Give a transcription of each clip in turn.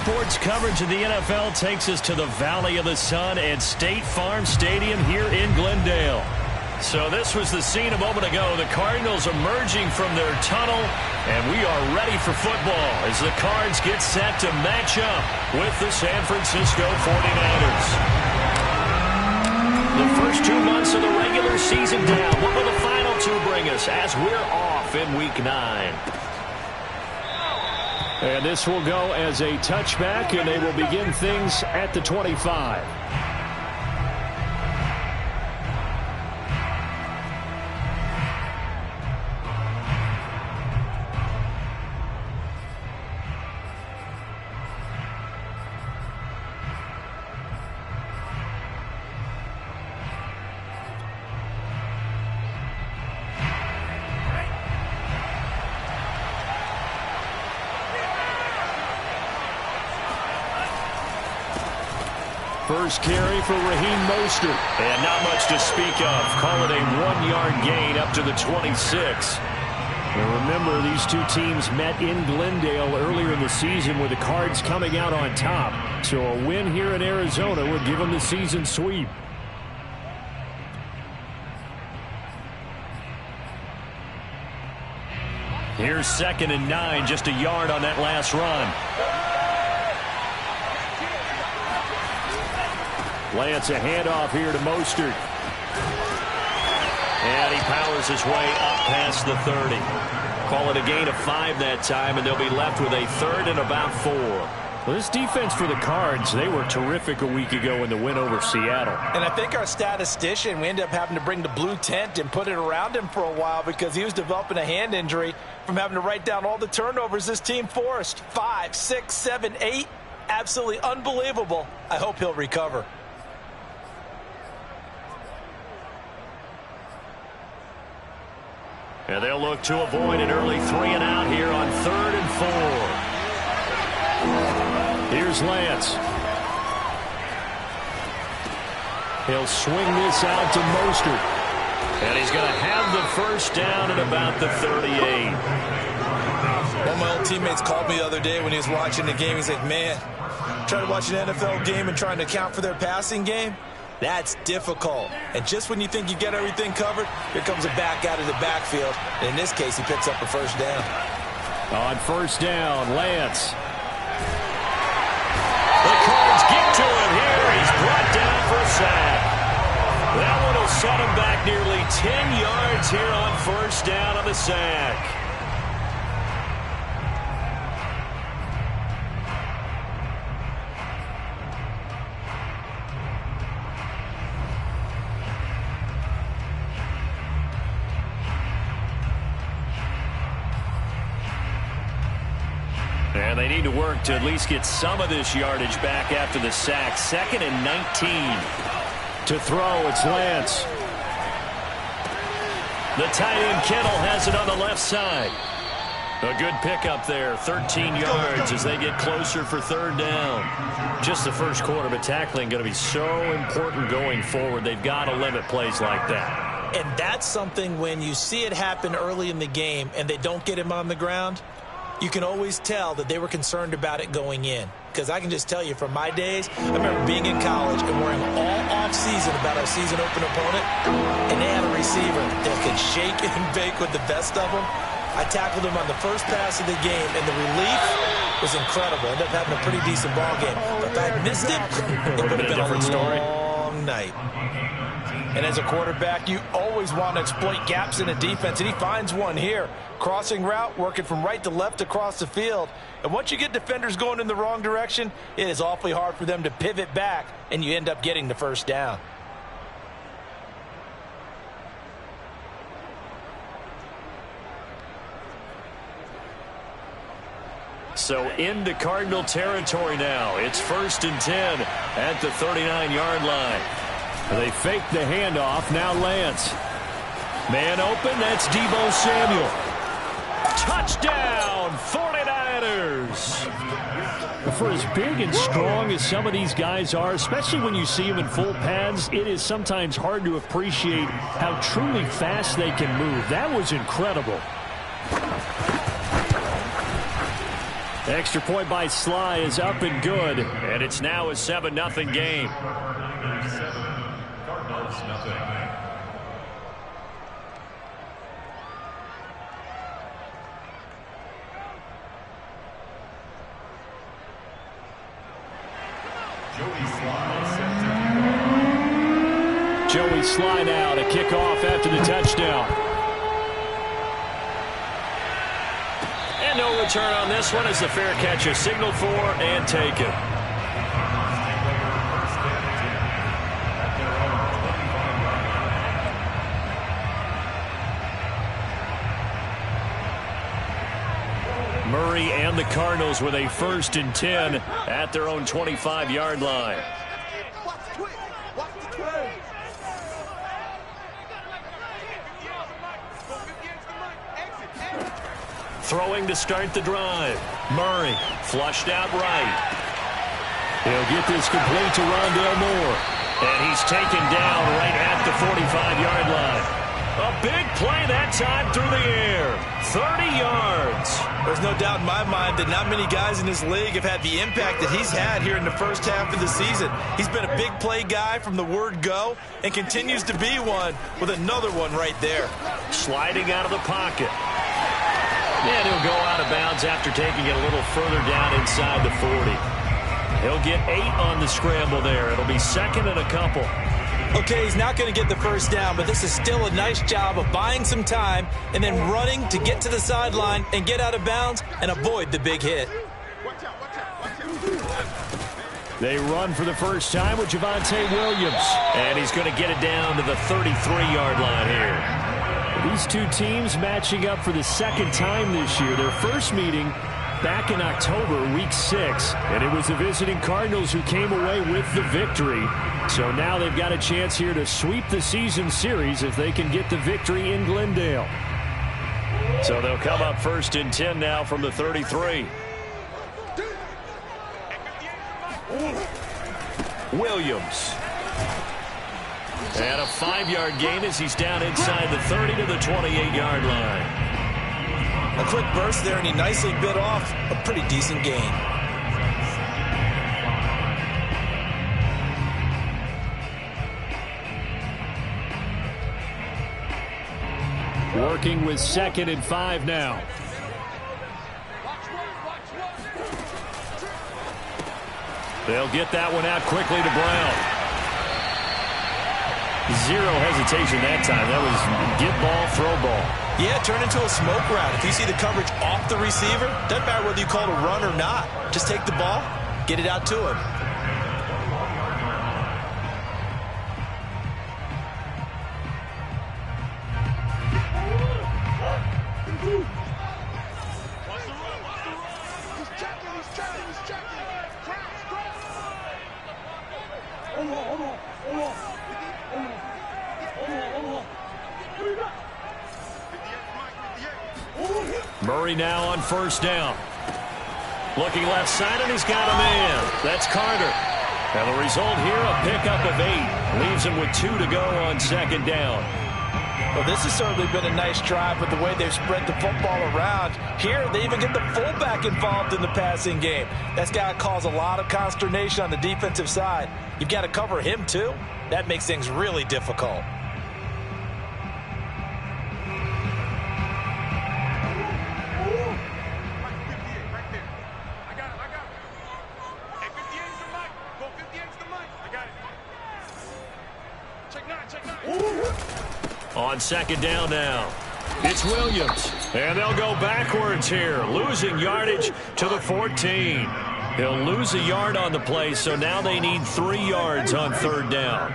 Sports coverage of the NFL takes us to the Valley of the Sun and State Farm Stadium here in Glendale. So this was the scene a moment ago. The Cardinals emerging from their tunnel, and we are ready for football as the Cards get set to match up with the San Francisco 49ers. The first 2 months of the regular season down. What will the final two bring us as we're off in Week 9? And this will go as a touchback, and they will begin things at the 25. First carry for Raheem Mostert. And not much to speak of. Call it a 1-yard gain up to the 26. And remember, these two teams met in Glendale earlier in the season with the Cards coming out on top. So a win here in Arizona would give them the season sweep. Here's 2nd and 9, just a yard on that last run. Lance, a handoff here to Mostert. And he powers his way up past the 30. Call it a gain of 5 that time, and they'll be left with a 3rd and about 4. Well, this defense for the Cards, they were terrific a week ago in the win over Seattle. And I think our statistician, we ended up having to bring the blue tent and put it around him for a while because he was developing a hand injury from having to write down all the turnovers this team forced. 5, 6, 7, 8. Absolutely unbelievable. I hope he'll recover. And they'll look to avoid an early 3 and out here on 3rd and 4. Here's Lance. He'll swing this out to Mostert. And he's going to have the first down at about the 38. One of my old teammates called me the other day when he was watching the game. He's like, man, trying to watch an NFL game and trying to account for their passing game? That's difficult. And just when you think you get everything covered, here comes a back out of the backfield. And in this case, he picks up a first down. On first down, Lance. The Cards get to him here. He's brought down for a sack. That one will set him back nearly 10 yards here on first down on the sack. And they need to work to at least get some of this yardage back after the sack. 2nd and 19. To throw, it's Lance. The tight end Kittle has it on the left side. A good pickup there. 13 yards as they get closer for 3rd down. Just the first quarter, but tackling going to be so important going forward. They've got to limit plays like that. And that's something when you see it happen early in the game and they don't get him on the ground, you can always tell that they were concerned about it going in. Because I can just tell you from my days, I remember being in college and worrying all off-season about our season-open opponent, and they had a receiver that could shake and bake with the best of them. I tackled him on the first pass of the game, and the relief was incredible. Ended up having a pretty decent ball game. But if I had missed it, it would have been a different story. Long night. And as a quarterback, you always want to exploit gaps in a defense, and he finds one here. Crossing route, working from right to left across the field. And once you get defenders going in the wrong direction, it is awfully hard for them to pivot back, and you end up getting the first down. So into Cardinal territory now. It's 1st and 10 at the 39-yard line. They fake the handoff. Now Lance. Man open. That's Deebo Samuel. Touchdown, 49ers. For as big and strong as some of these guys are, especially when you see them in full pads, it is sometimes hard to appreciate how truly fast they can move. That was incredible. Extra point by Sly is up and good. And it's now a 7-0 game. Joey Sly now to kick off after the touchdown. And no return on this one as the fair catch is signaled for and taken. Murray and the Cardinals with a 1st and 10 at their own 25-yard line. Throwing to start the drive. Murray flushed out right. He'll get this complete to Rondale Moore. And he's taken down right at the 45-yard line. A big play that time through the air. 30 yards. There's no doubt in my mind that not many guys in this league have had the impact that he's had here in the first half of the season. He's been a big play guy from the word go and continues to be one with another one right there. Sliding out of the pocket. And he'll go out of bounds after taking it a little further down inside the 40. He'll get 8 on the scramble there. It'll be 2nd and a couple. Okay, he's not going to get the first down, but this is still a nice job of buying some time and then running to get to the sideline and get out of bounds and avoid the big hit. They run for the first time with Javonte Williams. And he's going to get it down to the 33-yard line here. These two teams matching up for the 2nd time this year. Their first meeting back in October, week 6. And it was the visiting Cardinals who came away with the victory. So now they've got a chance here to sweep the season series if they can get the victory in Glendale. So they'll come up 1st and 10 now from the 33. Williams. And a 5-yard gain as he's down inside the 30 to the 28-yard line. A quick burst there, and he nicely bit off a pretty decent gain. Working with 2nd and 5 now. They'll get that one out quickly to Brown. Zero hesitation that time. That was get ball, throw ball. Yeah, turn into a smoke route. If you see the coverage off the receiver, doesn't matter whether you call it a run or not. Just take the ball, get it out to him. Murray now on 1st down. Looking left side, and he's got a man. That's Carter. And the result here, a pickup of 8. Leaves him with 2 to go on 2nd down. Well, this has certainly been a nice drive with the way they've spread the football around. Here, they even get the fullback involved in the passing game. That's got to cause a lot of consternation on the defensive side. You've got to cover him, too. That makes things really difficult. On 2nd down now, it's Williams. And they'll go backwards here, losing yardage to the 14. He'll lose a yard on the play, so now they need 3 yards on 3rd down.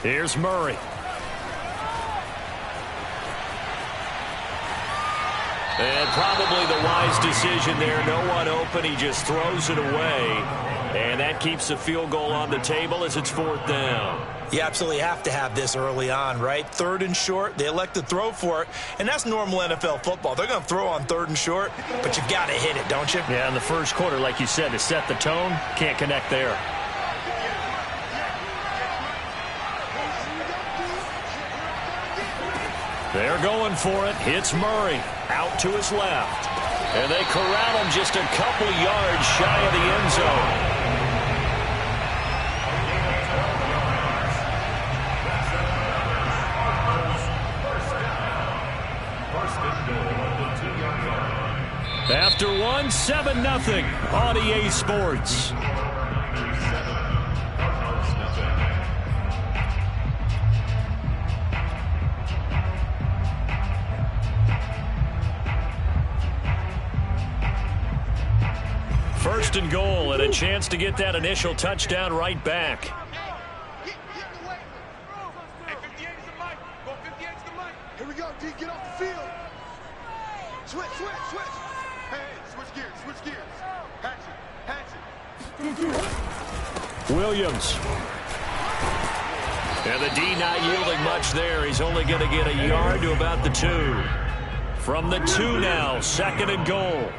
Here's Murray. And probably the wise decision there. No one open. He just throws it away. And that keeps the field goal on the table as it's 4th down. You absolutely have to have this early on, right? 3rd and short, they elect to throw for it, and that's normal NFL football. They're going to throw on 3rd and short, but you got to hit it, don't you? Yeah, in the first quarter, like you said, to set the tone, can't connect there. They're going for it. It's Murray out to his left. And they corral him just a couple yards shy of the end zone. After one, 7-0 on EA Sports. First and goal, and a chance to get that initial touchdown right back. Here we go, D, get off the field. Switch. Hey, switch gears. Hatch it. Williams. And the D not yielding much there. He's only going to get a yard to about the 2. From the 2 now, 2nd and goal.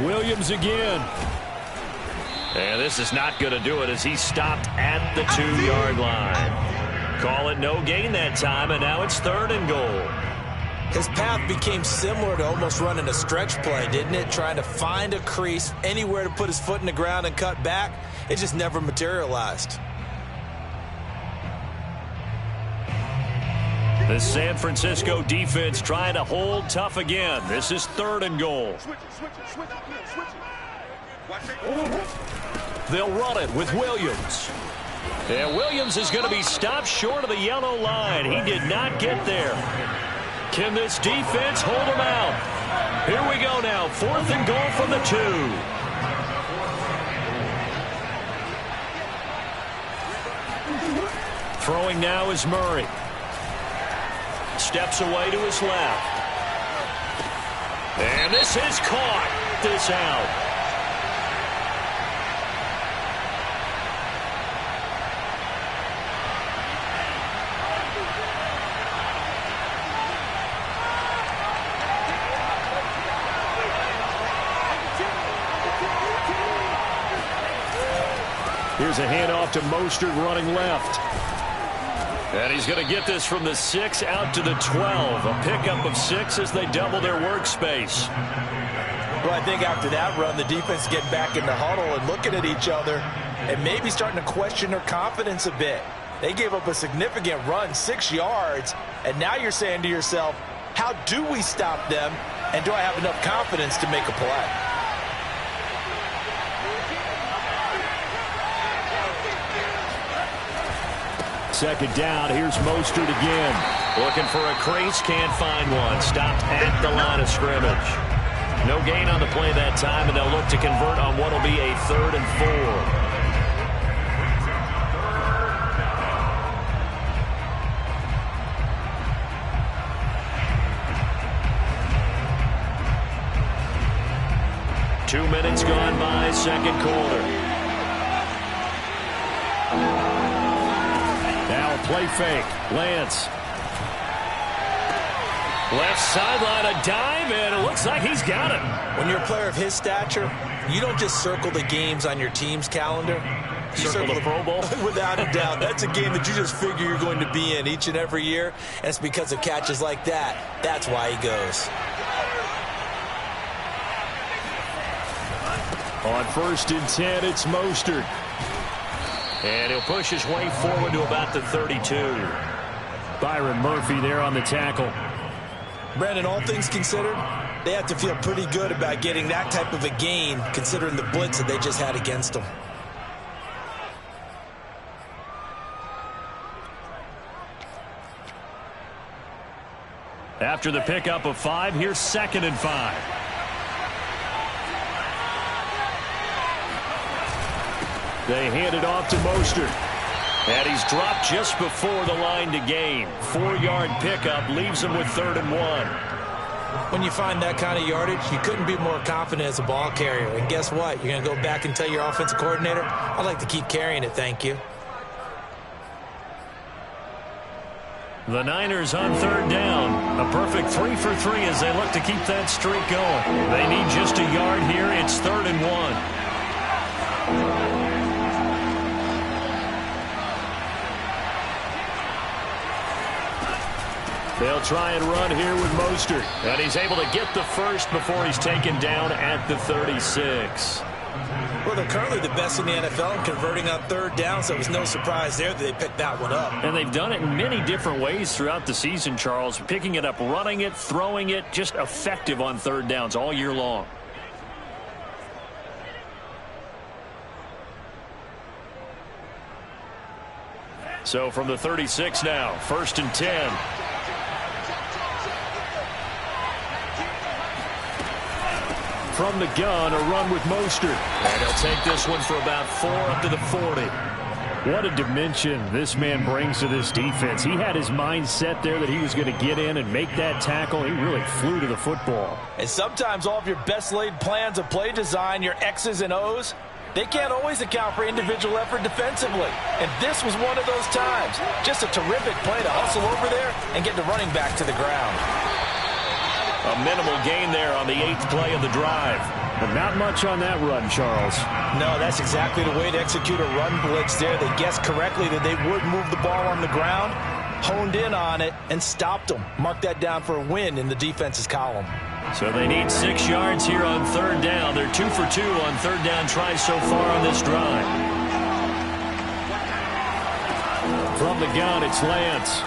Williams again. And this is not going to do it as he stopped at the 2-yard line. Call it no gain that time, and now it's 3rd and goal. His path became similar to almost running a stretch play, didn't it? Trying to find a crease, anywhere to put his foot in the ground and cut back. It just never materialized. The San Francisco defense trying to hold tough again. This is 3rd and goal. They'll run it with Williams. And Williams is going to be stopped short of the yellow line. He did not get there. Can this defense hold him out? Here we go now. 4th and goal from the 2. Throwing now is Murray. Steps away to his left. And this is caught. This out. Here's a handoff to Mostert running left. And he's going to get this from the 6 out to the 12. A pickup of 6 as they double their workspace. Well, I think after that run, the defense getting back in the huddle and looking at each other and maybe starting to question their confidence a bit. They gave up a significant run, 6 yards, and now you're saying to yourself, how do we stop them, and do I have enough confidence to make a play? Second down, here's Mostert again. Looking for a crease, can't find one. Stopped at the line of scrimmage. No gain on the play that time, and they'll look to convert on what will be a 3rd and 4. Two minutes gone by, second quarter. Play fake. Lance. Left sideline, a dive, and it looks like he's got it. When you're a player of his stature, you don't just circle the games on your team's calendar. You circle the Pro Bowl? Without a doubt. That's a game that you just figure you're going to be in each and every year, and it's because of catches like that. That's why he goes. On 1st and 10, it's Mostert. And he'll push his way forward to about the 32. Byron Murphy there on the tackle. Brandon, all things considered, they have to feel pretty good about getting that type of a gain, considering the blitz that they just had against them. After the pickup of 5, here's 2nd and 5. They hand it off to Mostert. And he's dropped just before the line to gain. 4-yard pickup leaves him with 3rd and 1. When you find that kind of yardage, you couldn't be more confident as a ball carrier. And guess what? You're going to go back and tell your offensive coordinator, I'd like to keep carrying it, thank you. The Niners on third down. A perfect 3 for 3 as they look to keep that streak going. They need just a yard here. It's 3rd and 1. They'll try and run here with Mostert. And he's able to get the first before he's taken down at the 36. Well, they're currently the best in the NFL in converting on third down, so it was no surprise there that they picked that one up. And they've done it in many different ways throughout the season, Charles. Picking it up, running it, throwing it, just effective on third downs all year long. So from the 36 now, 1st and 10. From the gun, a run with Mostert. And he'll take this one for about 4 up to the 40. What a dimension this man brings to this defense. He had his mind set there that he was going to get in and make that tackle. He really flew to the football. And sometimes all of your best laid plans of play design, your X's and O's, they can't always account for individual effort defensively. And this was one of those times. Just a terrific play to hustle over there and get the running back to the ground. A minimal gain there on the 8th play of the drive. But not much on that run, Charles. No, that's exactly the way to execute a run blitz there. They guessed correctly that they would move the ball on the ground, honed in on it, and stopped them. Mark that down for a win in the defense's column. So they need 6 yards here on third down. They're 2 for 2 on third down tries so far on this drive. From the gun, it's Lance.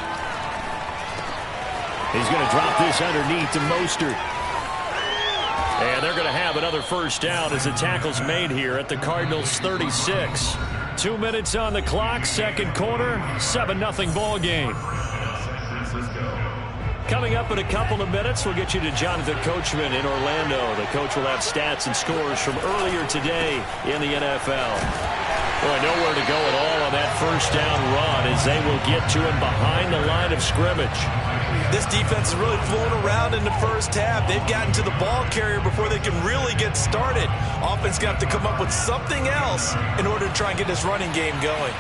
He's going to drop this underneath to Mostert. And they're going to have another first down as the tackle's made here at the Cardinals' 36. 2 minutes on the clock, second quarter, 7-0 ball game. Coming up in a couple of minutes, we'll get you to Jonathan Coachman in Orlando. The coach will have stats and scores from earlier today in the NFL. Boy, nowhere to go at all on that first down run as they will get to him behind the line of scrimmage. This defense is really flown around in the first half. They've gotten to the ball carrier before they can really get started. Offense got to come up with something else in order to try and get this running game going.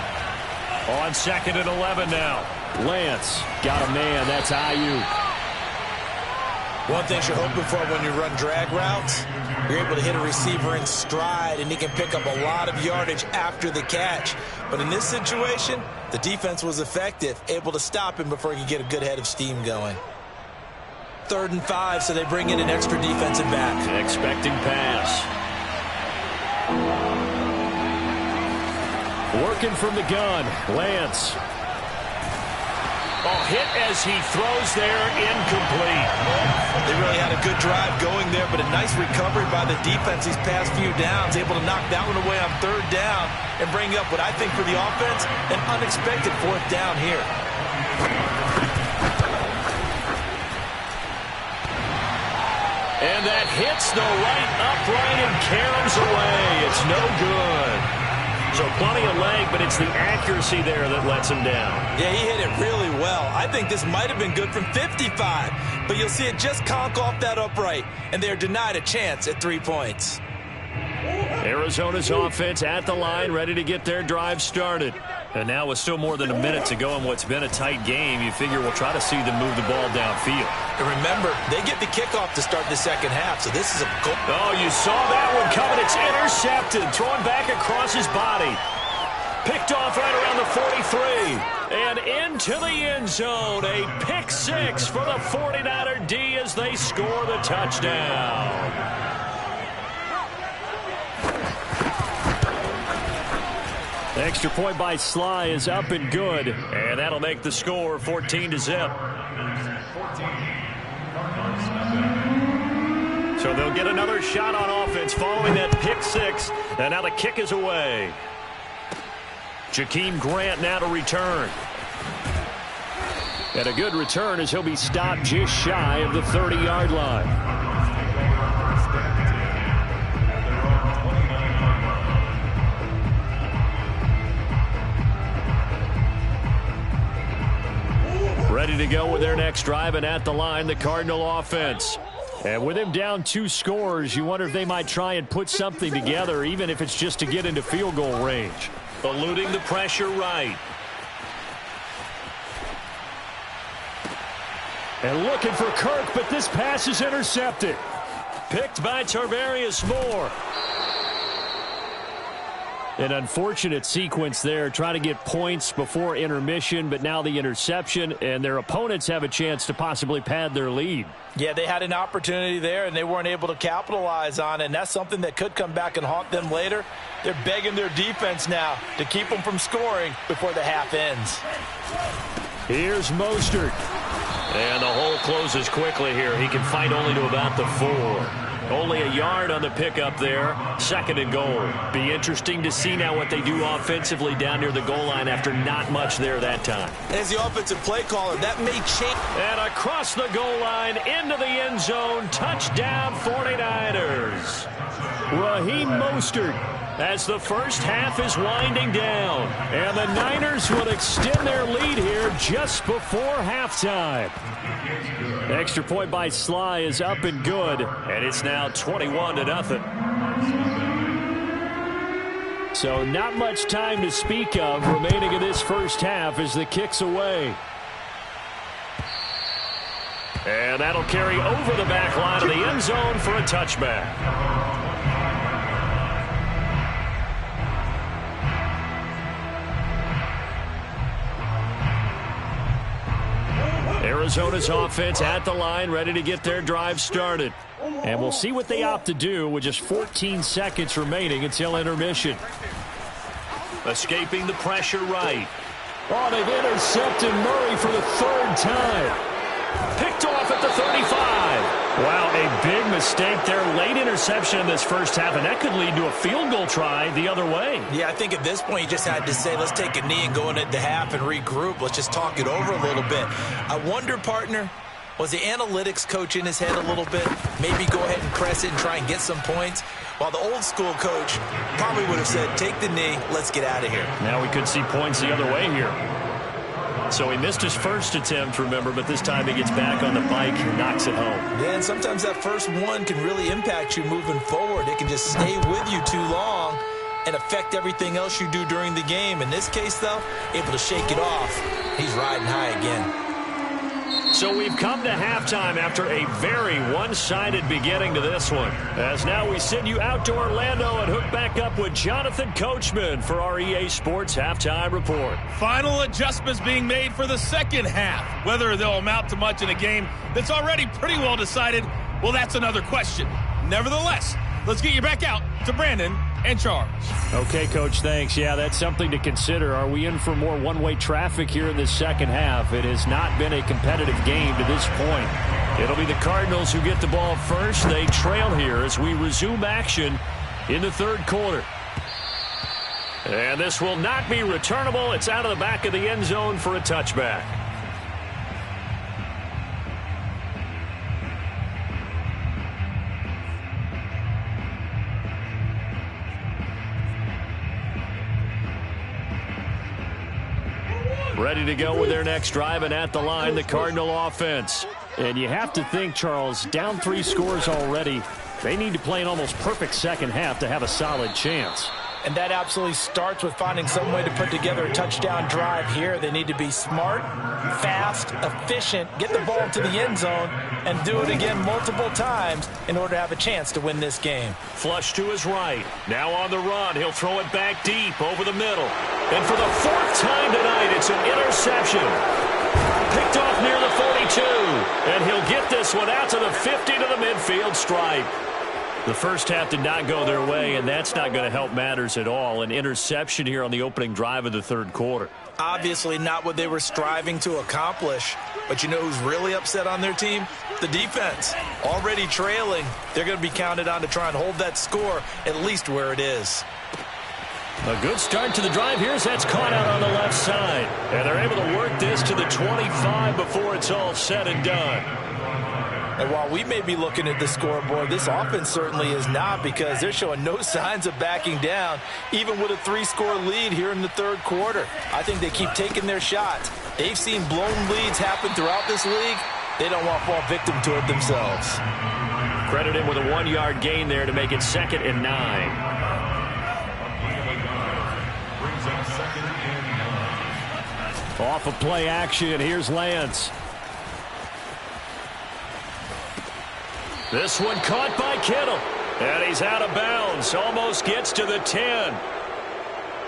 On 2nd and 11 now. Lance got a man. That's Ayuk. One thing you're hoping for when you run drag routes, you're able to hit a receiver in stride, and he can pick up a lot of yardage after the catch. But in this situation, the defense was effective, able to stop him before he could get a good head of steam going. 3rd and 5, so they bring in an extra defensive back. Expecting pass. Working from the gun, Lance. Oh, hit as he throws there, incomplete. They really had a good drive going there, but a nice recovery by the defense these past few downs, able to knock that one away on third down and bring up what I think for the offense, an unexpected 4th down here. And that hits the right upright and caroms away. It's no good. So plenty of leg, but it's the accuracy there that lets him down. Yeah, he hit it really well. I think this might have been good from 55, but you'll see it just conk off that upright, and they're denied a chance at 3 points. Arizona's offense at the line, ready to get their drive started. And now with still more than a minute to go in what's been a tight game, you figure we'll try to see them move the ball downfield. And remember, they get the kickoff to start the second half, so this is a goal. Oh, you saw that one coming. It's intercepted, thrown back across his body. Picked off right around the 43. And into the end zone. A pick 6 for the 49er D as they score the touchdown. The extra point by Sly is up and good. And that'll make the score 14-0. So they'll get another shot on offense following that pick 6. And now the kick is away. Jakeem Grant now to return. And a good return as he'll be stopped just shy of the 30-yard line. Ready to go with their next drive, and at the line, the Cardinal offense. And with him down 2 scores, you wonder if they might try and put something together, even if it's just to get into field goal range. Eluding the pressure right. And looking for Kirk, but this pass is intercepted. Picked by Tarvarius Moore. An unfortunate sequence there, trying to get points before intermission, but now the interception, and their opponents have a chance to possibly pad their lead. Yeah, they had an opportunity there, and they weren't able to capitalize on it, and that's something that could come back and haunt them later. They're begging their defense now to keep them from scoring before the half ends. Here's Mostert. And the hole closes quickly here. He can fight only to about the 4. Only a yard on the pickup there. 2nd and goal. Be interesting to see now what they do offensively down near the goal line after not much there that time. As the offensive play caller, that may change. And across the goal line, into the end zone. Touchdown 49ers. Raheem Mostert. As the first half is winding down. And the Niners will extend their lead here just before halftime. Extra point by Sly is up and good. And it's now 21-0. So not much time to speak of remaining in this first half as the kick's away. And that'll carry over the back line of the end zone for a touchback. Arizona's offense at the line, ready to get their drive started. And we'll see what they opt to do with just 14 seconds remaining until intermission. Escaping the pressure right. Oh, they've intercepted Murray for the 3rd time. Picked off at the 35. Wow, a big mistake there. Late interception in this first half, and that could lead to a field goal try the other way. Yeah, I think at this point you just had to say, let's take a knee and go into the half and regroup. Let's just talk it over a little bit. I wonder, partner, was the analytics coach in his head a little bit? Maybe go ahead and press it and try and get some points? While the old school coach probably would have said, take the knee, let's get out of here. Now we could see points the other way here. So he missed his first attempt, remember, but this time he gets back on the bike and knocks it home. Yeah, and sometimes that first one can really impact you moving forward. It can just stay with you too long and affect everything else you do during the game. In this case, though, able to shake it off. He's riding high again. So we've come to halftime after a very one-sided beginning to this one. As now we send you out to Orlando and hook back up with Jonathan Coachman for our EA Sports Halftime Report. Final adjustments being made for the second half. Whether they'll amount to much in a game that's already pretty well decided, well, that's another question. Nevertheless, let's get you back out to Brandon and Charles. Okay, Coach, thanks. Yeah, that's something to consider. Are we in for more one-way traffic here in the second half? It has not been a competitive game to this point. It'll be the Cardinals who get the ball first. They trail here as we resume action in the 3rd quarter. And this will not be returnable. It's out of the back of the end zone for a touchback. Ready to go with their next drive, and at the line, the Cardinal offense. And you have to think, Charles, down 3 scores already. They need to play an almost perfect second half to have a solid chance. And that absolutely starts with finding some way to put together a touchdown drive here. They need to be smart, fast, efficient, get the ball to the end zone, and do it again multiple times in order to have a chance to win this game. Flush to his right. Now on the run. He'll throw it back deep over the middle. And for the 4th time tonight, it's an interception. Picked off near the 42. And he'll get this one out to the 50 to the midfield stripe. The first half did not go their way, and that's not going to help matters at all. An interception here on the opening drive of the 3rd quarter. Obviously not what they were striving to accomplish. But you know who's really upset on their team? The defense. Already trailing. They're going to be counted on to try and hold that score at least where it is. A good start to the drive here as that's caught out on the left side. And they're able to work this to the 25 before it's all said and done. And while we may be looking at the scoreboard, this offense certainly is not, because they're showing no signs of backing down, even with a 3-score lead here in the 3rd quarter. I think they keep taking their shots. They've seen blown leads happen throughout this league. They don't want to fall victim to it themselves. Credit him with a 1-yard gain there to make it 2nd and 9. Off of play action, here's Lance. This one caught by Kittle. And he's out of bounds. Almost gets to the 10.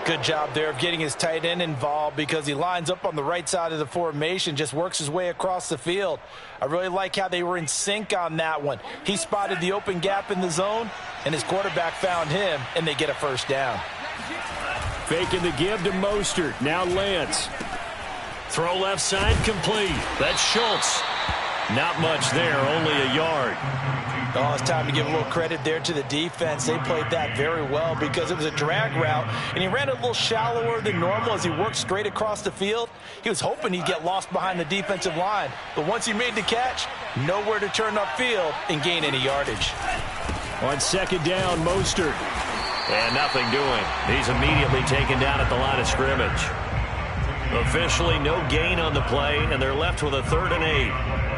Good job there of getting his tight end involved because he lines up on the right side of the formation, just works his way across the field. I really like how they were in sync on that one. He spotted the open gap in the zone, and his quarterback found him, and they get a first down. Faking the give to Mostert. Now Lance. Throw left side complete. That's Schultz. Not much there, only a yard. Oh, it's time to give a little credit there to the defense. They played that very well because it was a drag route, and he ran it a little shallower than normal as he worked straight across the field. He was hoping he'd get lost behind the defensive line, but once he made the catch, nowhere to turn upfield and gain any yardage. On 2nd down, Mostert. And nothing doing. He's immediately taken down at the line of scrimmage. Officially no gain on the play, and they're left with a 3rd and 8.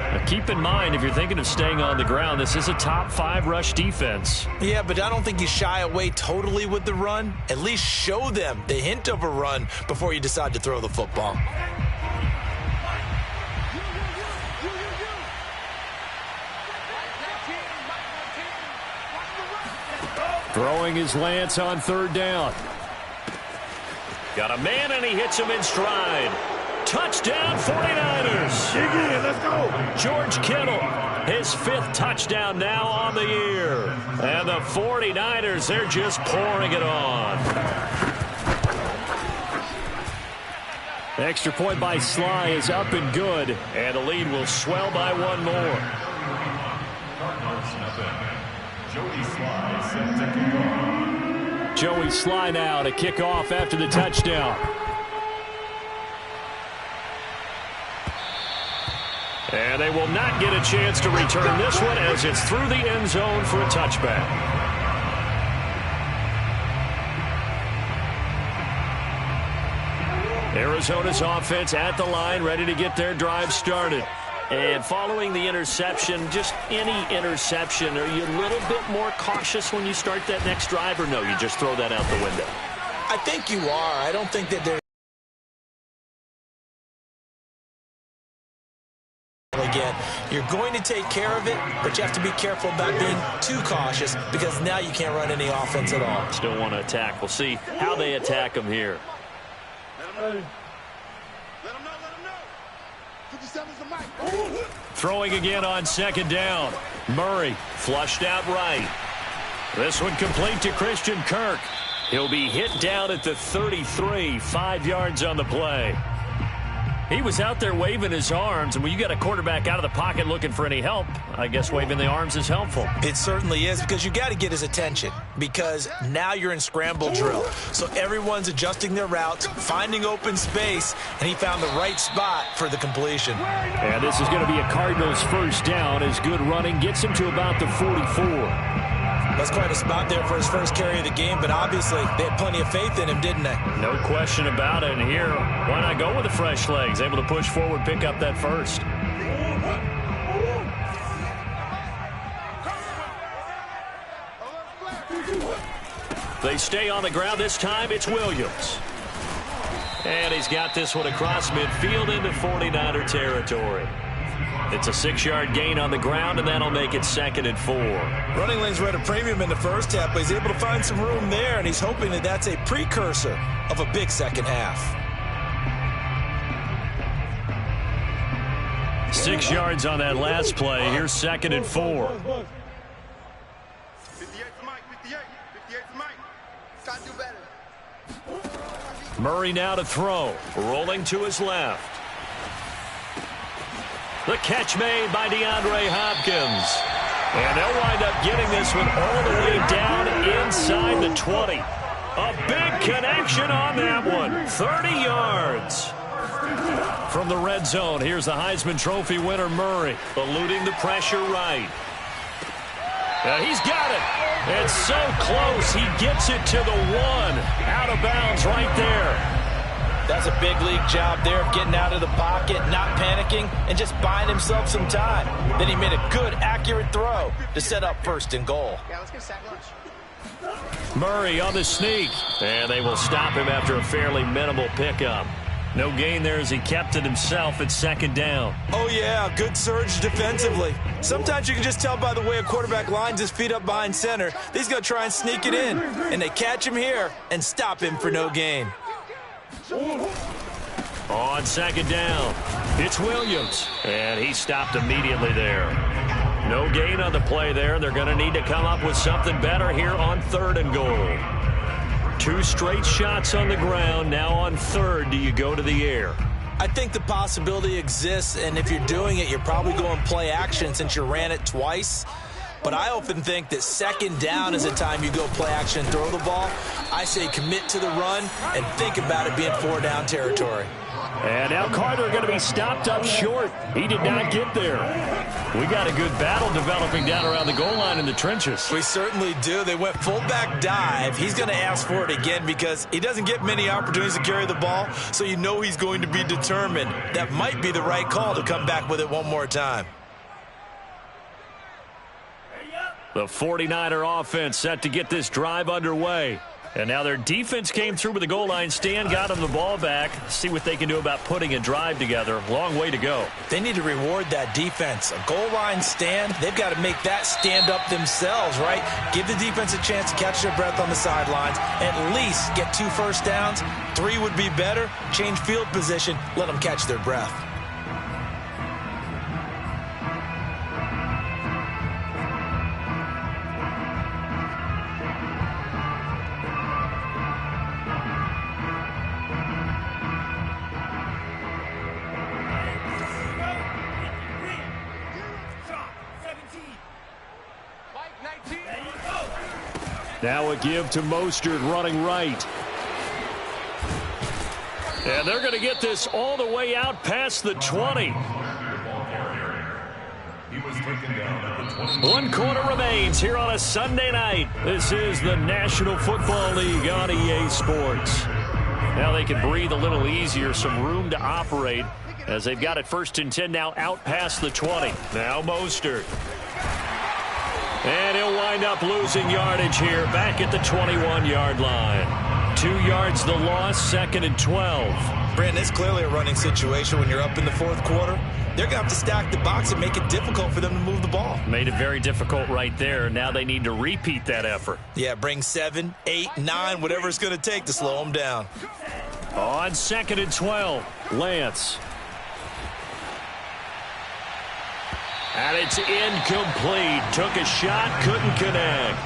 Now keep in mind, if you're thinking of staying on the ground, this is a top 5 rush defense. Yeah, but I don't think you shy away totally with the run. At least show them the hint of a run before you decide to throw the football. Throwing is Lance on 3rd down. Got a man, and he hits him in stride. Touchdown, 49ers. Dig in, let's go. George Kittle, his 5th touchdown now on the year. And the 49ers, they're just pouring it on. Extra point by Sly is up and good. And the lead will swell by 1 more. Joey Sly now to kick off after the touchdown. And they will not get a chance to return this one as it's through the end zone for a touchback. Arizona's offense at the line, ready to get their drive started. And following the interception, just any interception, are you a little bit more cautious when you start that next drive, or no, you just throw that out the window? I think you are. I don't think that they're again. You're going to take care of it, but you have to be careful about being too cautious because now you can't run any offense at all. Still want to attack. We'll see how they attack them here. Let them know. 57's the mic. Throwing again on 2nd down. Murray flushed out right. This one complete to Christian Kirk. He'll be hit down at the 33, 5 yards on the play. He was out there waving his arms, and when you got a quarterback out of the pocket looking for any help, I guess waving the arms is helpful. It certainly is, because you got to get his attention, because now you're in scramble drill. So everyone's adjusting their routes, finding open space, and he found the right spot for the completion. And this is going to be a Cardinals 1st down as good running gets him to about the 44. That's quite a spot there for his first carry of the game, but obviously they had plenty of faith in him, didn't they? No question about it. And here, why not go with the fresh legs? Able to push forward, pick up that first. They stay on the ground. This time it's Williams. And he's got this one across midfield into 49er territory. It's a 6-yard gain on the ground, and that'll make it 2nd and 4. Running lanes were at a premium in the first half, but he's able to find some room there, and he's hoping that that's a precursor of a big second half. 6 yards on that last play. Here's 2nd and 4. 58 for Mike, 58 for Mike. Got to do better. Murray now to throw. Rolling to his left. The catch made by DeAndre Hopkins. And they'll wind up getting this one all the way down inside the 20. A big connection on that one. 30 yards. From the red zone, here's the Heisman Trophy winner, Murray, eluding the pressure right. He's got it. It's so close. He gets it to the 1. Out of bounds right there. That's a big league job there of getting out of the pocket, not panicking, and just buying himself some time. Then he made a good, accurate throw to set up 1st and goal. Yeah, let's get sack lunch. Murray on the sneak, and they will stop him after a fairly minimal pickup. No gain there as he kept it himself at 2nd down. Oh, yeah, good surge defensively. Sometimes you can just tell by the way a quarterback lines his feet up behind center that he's going to try and sneak it in. And they catch him here and stop him for no gain. On 2nd down, it's Williams, and he stopped immediately there. No gain on the play there. They're going to need to come up with something better here on 3rd and goal. 2 straight shots on the ground. Now on 3rd, do you go to the air? I think the possibility exists, and if you're doing it, you're probably going play action since you ran it twice. But I often think that 2nd down is a time you go play action and throw the ball. I say commit to the run and think about it being 4-down territory. And now Carter going to be stopped up short. He did not get there. We got a good battle developing down around the goal line in the trenches. We certainly do. They went fullback dive. He's going to ask for it again because he doesn't get many opportunities to carry the ball, so you know he's going to be determined. That might be the right call to come back with it one more time. The 49er offense set to get this drive underway. And now their defense came through with the goal line stand, got them the ball back. See what they can do about putting a drive together. Long way to go. They need to reward that defense. A goal line stand, they've got to make that stand up themselves, right? Give the defense a chance to catch their breath on the sidelines. At least get 2 first downs. 3 would be better. Change field position. Let them catch their breath. Now a give to Mostert running right. And they're going to get this all the way out past the 20. 1 quarter remains here on a Sunday night. This is the National Football League on EA Sports. Now they can breathe a little easier, some room to operate as they've got it 1st and 10 now out past the 20. Now Mostert. And he'll wind up losing yardage here back at the 21-yard line. 2 yards the loss, 2nd and 12. Brandon, it's clearly a running situation when you're up in the 4th quarter. They're going to have to stack the box and make it difficult for them to move the ball. Made it very difficult right there. Now they need to repeat that effort. Yeah, bring 7, 8, 9, whatever it's going to take to slow them down. On 2nd and 12, Lance. And it's incomplete. Took a shot, couldn't connect.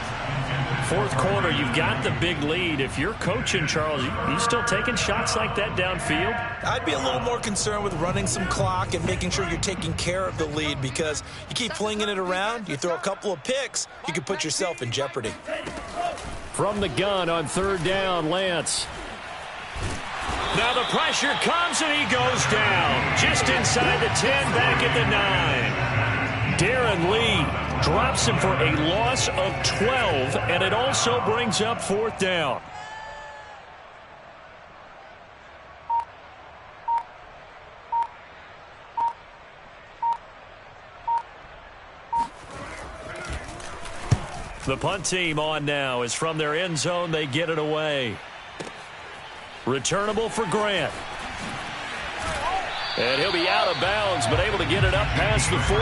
4th quarter, you've got the big lead. If you're coaching, Charles, you still taking shots like that downfield? I'd be a little more concerned with running some clock and making sure you're taking care of the lead because you keep flinging it around, you throw a couple of picks, you could put yourself in jeopardy. From the gun on 3rd down, Lance. Now the pressure comes and he goes down. Just inside the 10, back at the 9. Darren Lee drops him for a loss of 12, and it also brings up 4th down. The punt team on now is from their end zone. They get it away. Returnable for Grant. And he'll be out of bounds, but able to get it up past the 45.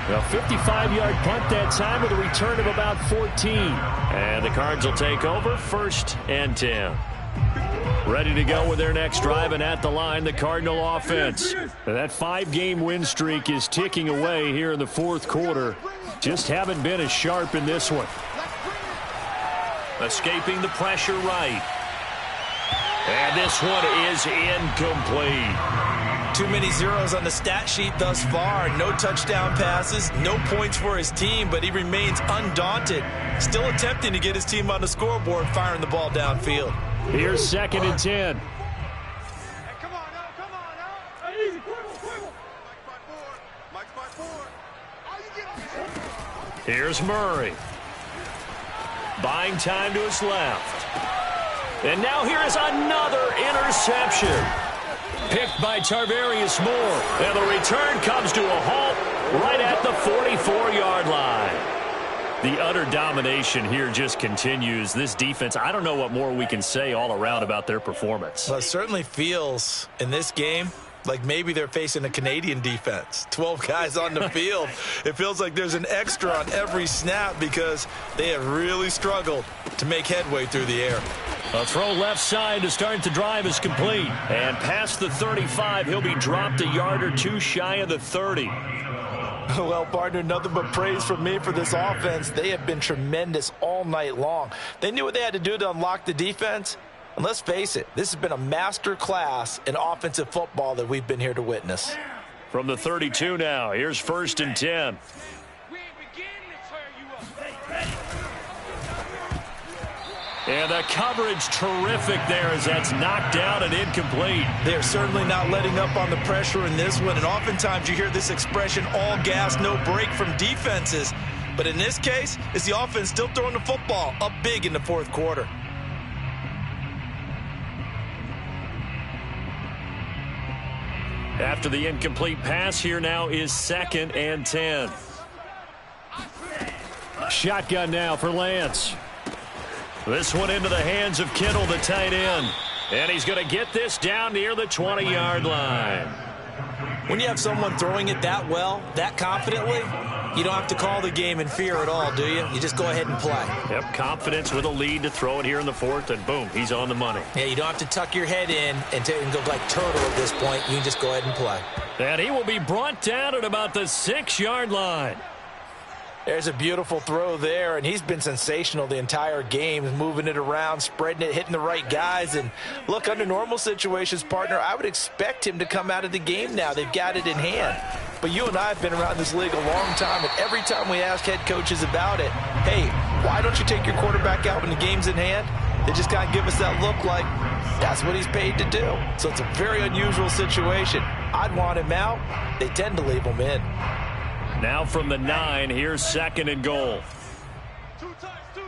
A 55-yard punt that time with a return of about 14. And the Cards will take over 1st and 10. Ready to go with their next drive, and at the line, the Cardinal offense. That 5-game win streak is ticking away here in the 4th quarter. Just haven't been as sharp in this one. Escaping the pressure right. And this one is incomplete. Too many zeros on the stat sheet thus far. No touchdown passes, no points for his team, but he remains undaunted. Still attempting to get his team on the scoreboard, firing the ball downfield. Here's 2nd and 10. Hey, come on now. Hey, easy. Mike's by 4. Oh, you get Here's Murray. Buying time to his left. And now here is another interception. Picked by Tarvarius Moore. And the return comes to a halt right at the 44-yard line. The utter domination here just continues. This defense, I don't know what more we can say all around about their performance. Well, it certainly feels in this game like maybe they're facing a Canadian defense. 12 guys on the field. It feels like there's an extra on every snap because they have really struggled to make headway through the air. A throw left side to start the drive is complete. And past the 35, he'll be dropped a yard or two shy of the 30. Well, partner, nothing but praise from me for this offense. They have been tremendous all night long. They knew what they had to do to unlock the defense. And let's face it, this has been a master class in offensive football that we've been here to witness. From the 32 now, here's 1st and 10. And the coverage terrific there as that's knocked down and incomplete. They're certainly not letting up on the pressure in this one. And oftentimes you hear this expression, all gas, no break from defenses. But in this case, it's the offense still throwing the football up big in the fourth quarter. After the incomplete pass, here now is 2nd and 10. Shotgun now for Lance. This one into the hands of Kittle, the tight end. And he's going to get this down near the 20-yard line. When you have someone throwing it that well, that confidently, you don't have to call the game in fear at all, do you? You just go ahead and play. Yep, confidence with a lead to throw it here in the 4th, and boom, he's on the money. Yeah, you don't have to tuck your head in and go like turtle at this point. You can just go ahead and play. And he will be brought down at about the 6-yard line. There's a beautiful throw there, and he's been sensational the entire game, moving it around, spreading it, hitting the right guys. And look, under normal situations, partner, I would expect him to come out of the game now. They've got it in hand. But you and I have been around this league a long time, and every time we ask head coaches about it, hey, why don't you take your quarterback out when the game's in hand? They just kind of give us that look like that's what he's paid to do. So it's a very unusual situation. I'd want him out. They tend to leave him in. Now from the 9, here's 2nd and goal. Two times.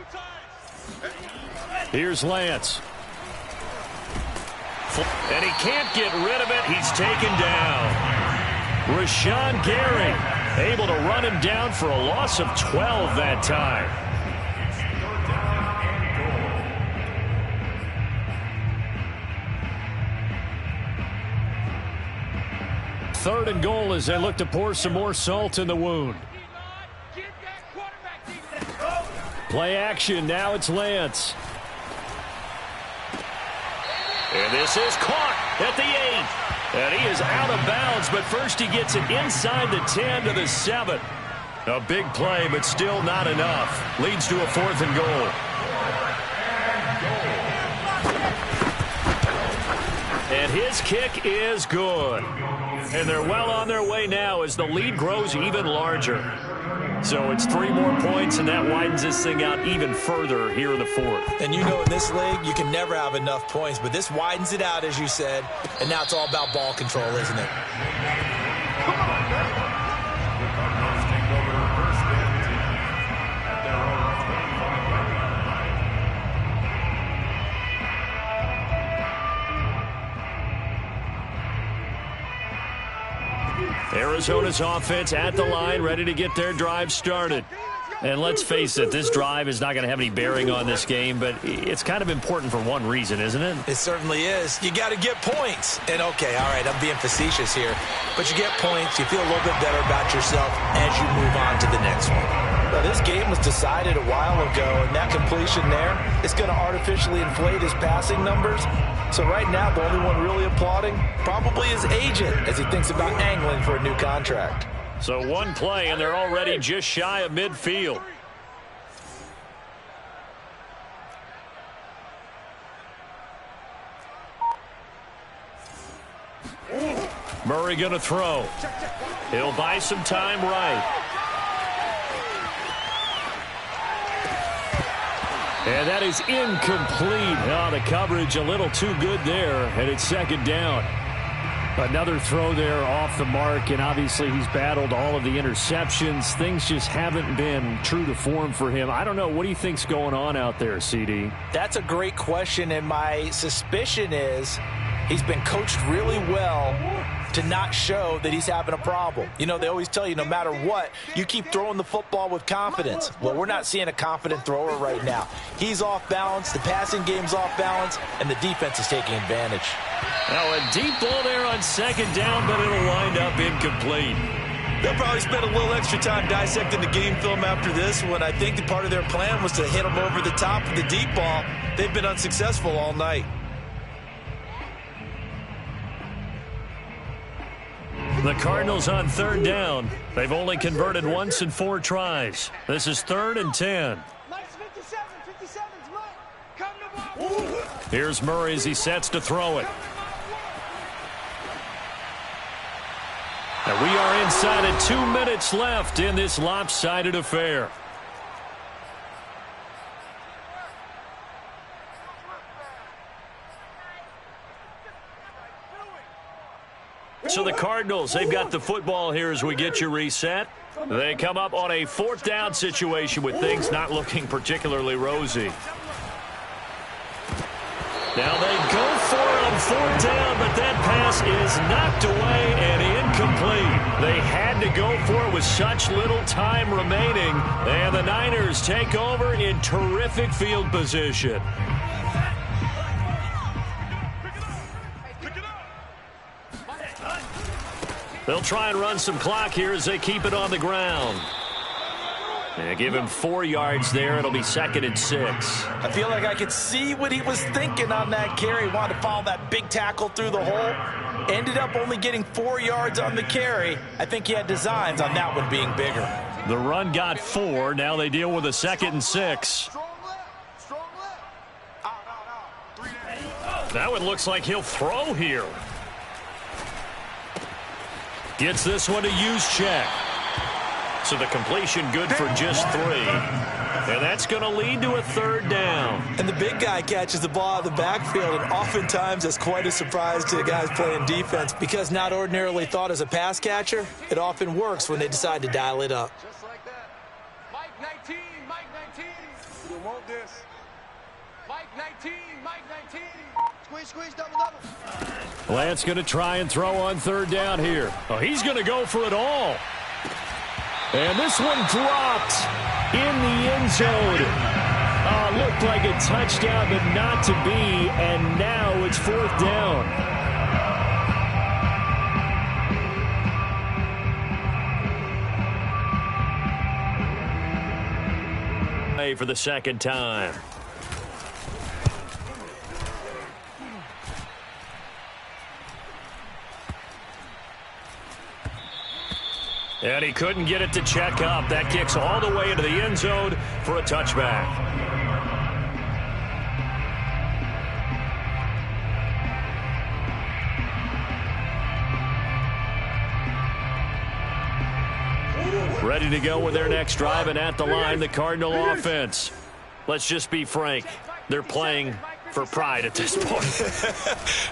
Here's Lance. And he can't get rid of it. He's taken down. Rashawn Gary able to run him down for a loss of 12 that time. Third and goal as they look to pour some more salt in the wound. Play action. Now it's Lance. And this is caught at the 8. And he is out of bounds, but first he gets it inside the 10 to the 7. A big play, but still not enough. Leads to a 4th and goal. And his kick is good. And they're well on their way now as the lead grows even larger. So it's 3 more points, and that widens this thing out even further here in the 4th. And you know in this league, you can never have enough points, but this widens it out, as you said, and now it's all about ball control, isn't it? Come on, man. Arizona's offense at the line, ready to get their drive started. And let's face it, this drive is not going to have any bearing on this game, but it's kind of important for one reason, isn't it? It certainly is. You got to get points. And, okay, all right, I'm being facetious here. But you get points, you feel a little bit better about yourself as you move on to the next one. Now, this game was decided a while ago, and that completion there is going to artificially inflate his passing numbers. So right now, the only one really applauding probably his agent as he thinks about angling for a new contract. So one play, and they're already just shy of midfield. Murray going to throw. He'll buy some time right. And that is incomplete. Oh, the coverage a little too good there, and it's 2nd down. Another throw there off the mark, and obviously he's battled all of the interceptions. Things just haven't been true to form for him. I don't know. What do you think's going on out there, CD? That's a great question, and my suspicion is he's been coached really well to not show that he's having a problem. You know, they always tell you no matter what, you keep throwing the football with confidence. Well, we're not seeing a confident thrower right now. He's off balance, the passing game's off balance, and the defense is taking advantage. Now a deep ball there on second down, but it'll wind up incomplete. They'll probably spend a little extra time dissecting the game film after this one. I think that part of their plan was to hit them over the top with the deep ball. They've been unsuccessful all night. The Cardinals on third down. They've only converted once in 4 tries. This is 3rd and 10. Here's Murray as he sets to throw it. And we are inside of 2 minutes left in this lopsided affair. So the Cardinals, they've got the football here as we get you reset. They come up on a 4th down situation with things not looking particularly rosy. Now they go for it on 4th down, but that pass is knocked away and incomplete. They had to go for it with such little time remaining, and the Niners take over in terrific field position. They'll try and run some clock here as they keep it on the ground. And give him 4 yards there. It'll be 2nd and 6. I feel like I could see what he was thinking on that carry. Wanted to follow that big tackle through the hole. Ended up only getting 4 yards on the carry. I think he had designs on that one being bigger. The run got 4. Now they deal with a 2nd and 6. Now it looks like he'll throw here. Gets this one to Juszczyk. So the completion good for just 3. And that's going to lead to a 3rd down. And the big guy catches the ball out of the backfield, and oftentimes that's quite a surprise to the guys playing defense because not ordinarily thought as a pass catcher, it often works when they decide to dial it up. Just like that. Mike 19, Mike 19. You want this. Mike 19, Mike 19. Squeeze, double. Lance going to try and throw on 3rd down here. Oh, he's going to go for it all. And this one dropped in the end zone. Looked like a touchdown, but not to be. And now it's 4th down. For the 2nd time. And he couldn't get it to check up. That kicks all the way into the end zone for a touchback. Ready to go with their next drive, and at the line, the Cardinal offense. Let's just be frank. They're playing for pride at this point.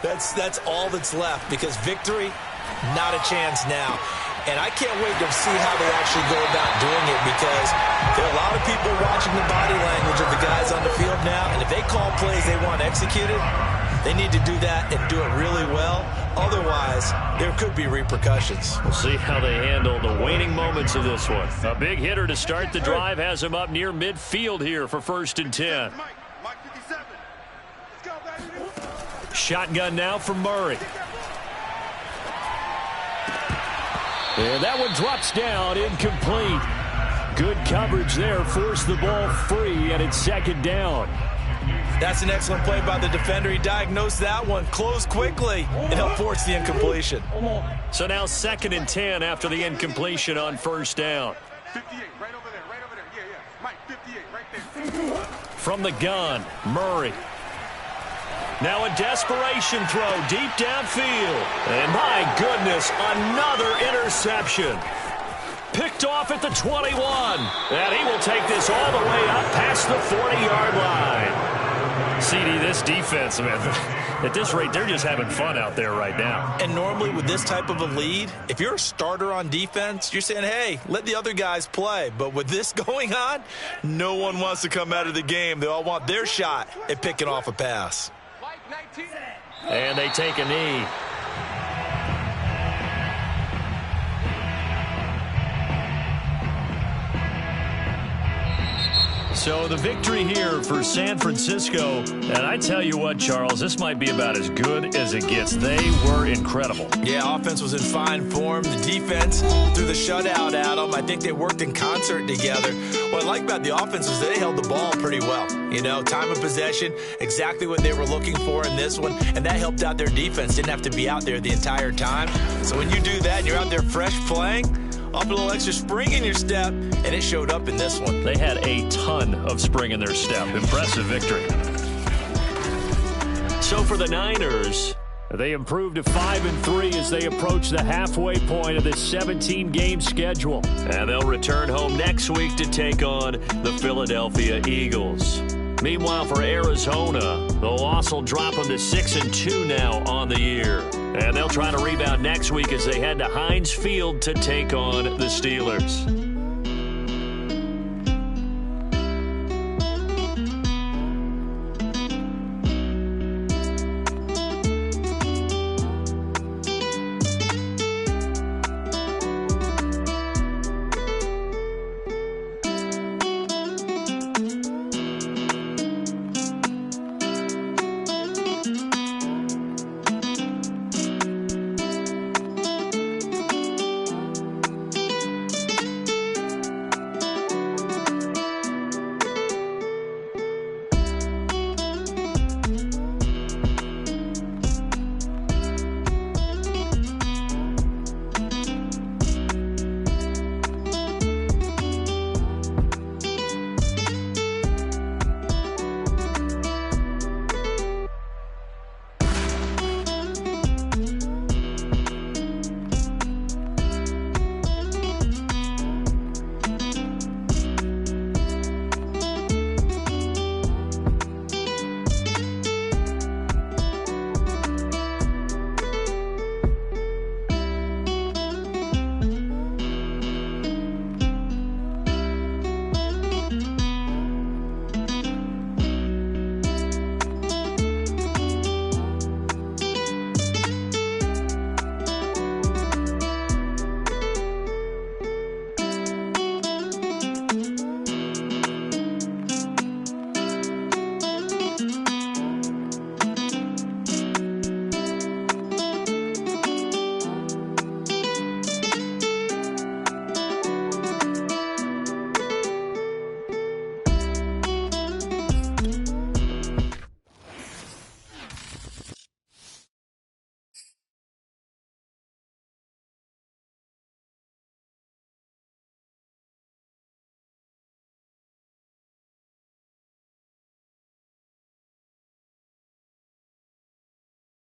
That's all that's left because victory, not a chance now. And I can't wait to see how they actually go about doing it because there are a lot of people watching the body language of the guys on the field now. And if they call plays they want executed, they need to do that and do it really well. Otherwise, there could be repercussions. We'll see how they handle the waning moments of this one. A big hitter to start the drive has him up near midfield here for 1st and 10. Mike 57. Let's go, baby. Shotgun now from Murray. And that one drops down, incomplete. Good coverage there, forced the ball free, and it's 2nd down. That's an excellent play by the defender. He diagnosed that one, closed quickly, and he'll force the incompletion. So now 2nd and 10 after the incompletion on 1st down. 58, right over there. Yeah. Mike 58, right there. From the gun, Murray. Now a desperation throw deep downfield. And my goodness, another interception. Picked off at the 21. And he will take this all the way up past the 40-yard line. CD, this defense, man, at this rate, they're just having fun out there right now. And normally with this type of a lead, if you're a starter on defense, you're saying, hey, let the other guys play. But with this going on, no one wants to come out of the game. They all want their shot at picking off a pass. And they take a knee. So the victory here for San Francisco, and I tell you what, Charles, this might be about as good as it gets. They were incredible. Yeah, offense was in fine form. The defense threw the shutout at them. I think they worked in concert together. What I like about the offense is they held the ball pretty well. You know, time of possession, exactly what they were looking for in this one, and that helped out their defense. Didn't have to be out there the entire time. So when you do that and you're out there fresh playing, up a little extra spring in your step, and it showed up in this one. They had a ton of spring in their step. Impressive victory. So for the Niners, they improved to 5-3 as they approach the halfway point of this 17-game schedule. And they'll return home next week to take on the Philadelphia Eagles. Meanwhile, for Arizona, the loss will drop them to 6-2 now on the year. And they'll try to rebound next week as they head to Heinz Field to take on the Steelers.